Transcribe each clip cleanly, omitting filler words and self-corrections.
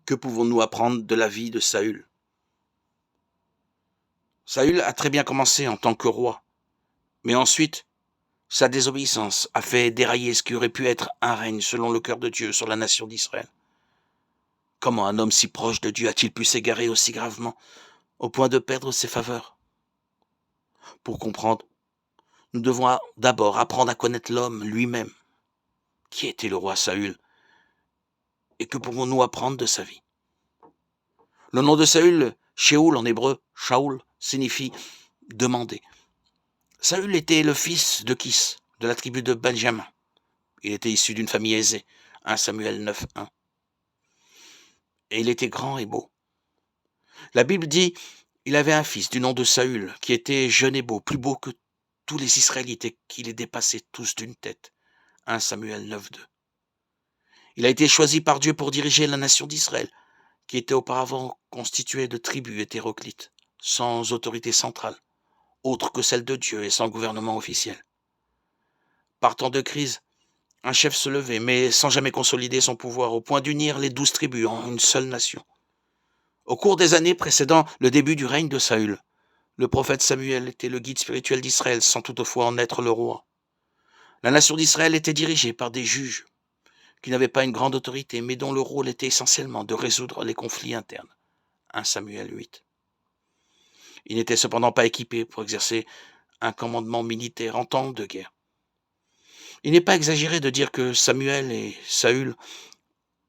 Que pouvons-nous apprendre de la vie de Saül? Saül a très bien commencé en tant que roi, mais ensuite, sa désobéissance a fait dérailler ce qui aurait pu être un règne selon le cœur de Dieu sur la nation d'Israël. Comment un homme si proche de Dieu a-t-il pu s'égarer aussi gravement, au point de perdre ses faveurs? Pour comprendre, nous devons d'abord apprendre à connaître l'homme lui-même. Qui était le roi Saül? Et que pouvons-nous apprendre de sa vie? Le nom de Saül, Sheol en hébreu, Shaul, signifie demander. Saül était le fils de Kis, de la tribu de Benjamin. Il était issu d'une famille aisée, 1 Samuel 9:1. Et il était grand et beau. La Bible dit, il avait un fils du nom de Saül, qui était jeune et beau, plus beau que tous les Israélites et qui les dépassait tous d'une tête. 1 Samuel 9:2. Il a été choisi par Dieu pour diriger la nation d'Israël, qui était auparavant constituée de tribus hétéroclites, sans autorité centrale, autre que celle de Dieu et sans gouvernement officiel. Par temps de crise, un chef se levait, mais sans jamais consolider son pouvoir, au point d'unir les 12 tribus en une seule nation. Au cours des années précédant le début du règne de Saül, le prophète Samuel était le guide spirituel d'Israël, sans toutefois en être le roi. La nation d'Israël était dirigée par des juges, qui n'avaient pas une grande autorité, mais dont le rôle était essentiellement de résoudre les conflits internes. 1 Samuel 8. Ils n'étaient cependant pas équipés pour exercer un commandement militaire en temps de guerre. Il n'est pas exagéré de dire que Samuel et Saül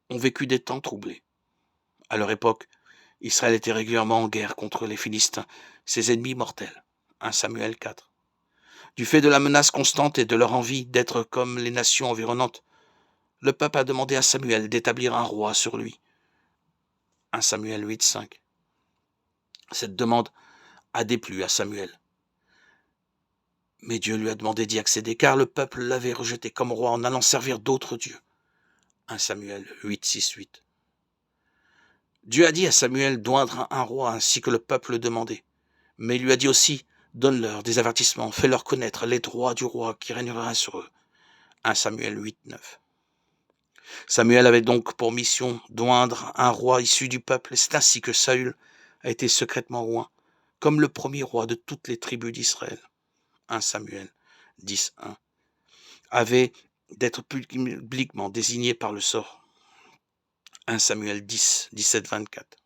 ont vécu des temps troublés. À leur époque, Israël était régulièrement en guerre contre les Philistins, ses ennemis mortels. 1 Samuel 4. Du fait de la menace constante et de leur envie d'être comme les nations environnantes, le peuple a demandé à Samuel d'établir un roi sur lui. 1 Samuel 8:5. Cette demande a déplu à Samuel. Mais Dieu lui a demandé d'y accéder, car le peuple l'avait rejeté comme roi en allant servir d'autres dieux. 1 Samuel 8:6-8. Dieu a dit à Samuel d'oindre un roi ainsi que le peuple le demandait. Mais il lui a dit aussi, donne-leur des avertissements, fais-leur connaître les droits du roi qui régnera sur eux. 1 Samuel 8:9. Samuel avait donc pour mission d'oindre un roi issu du peuple, et c'est ainsi que Saül a été secrètement roi, comme le premier roi de toutes les tribus d'Israël. 1 Samuel 10:1. Avait d'être publiquement désigné par le sort. 1 Samuel 10, 17-24.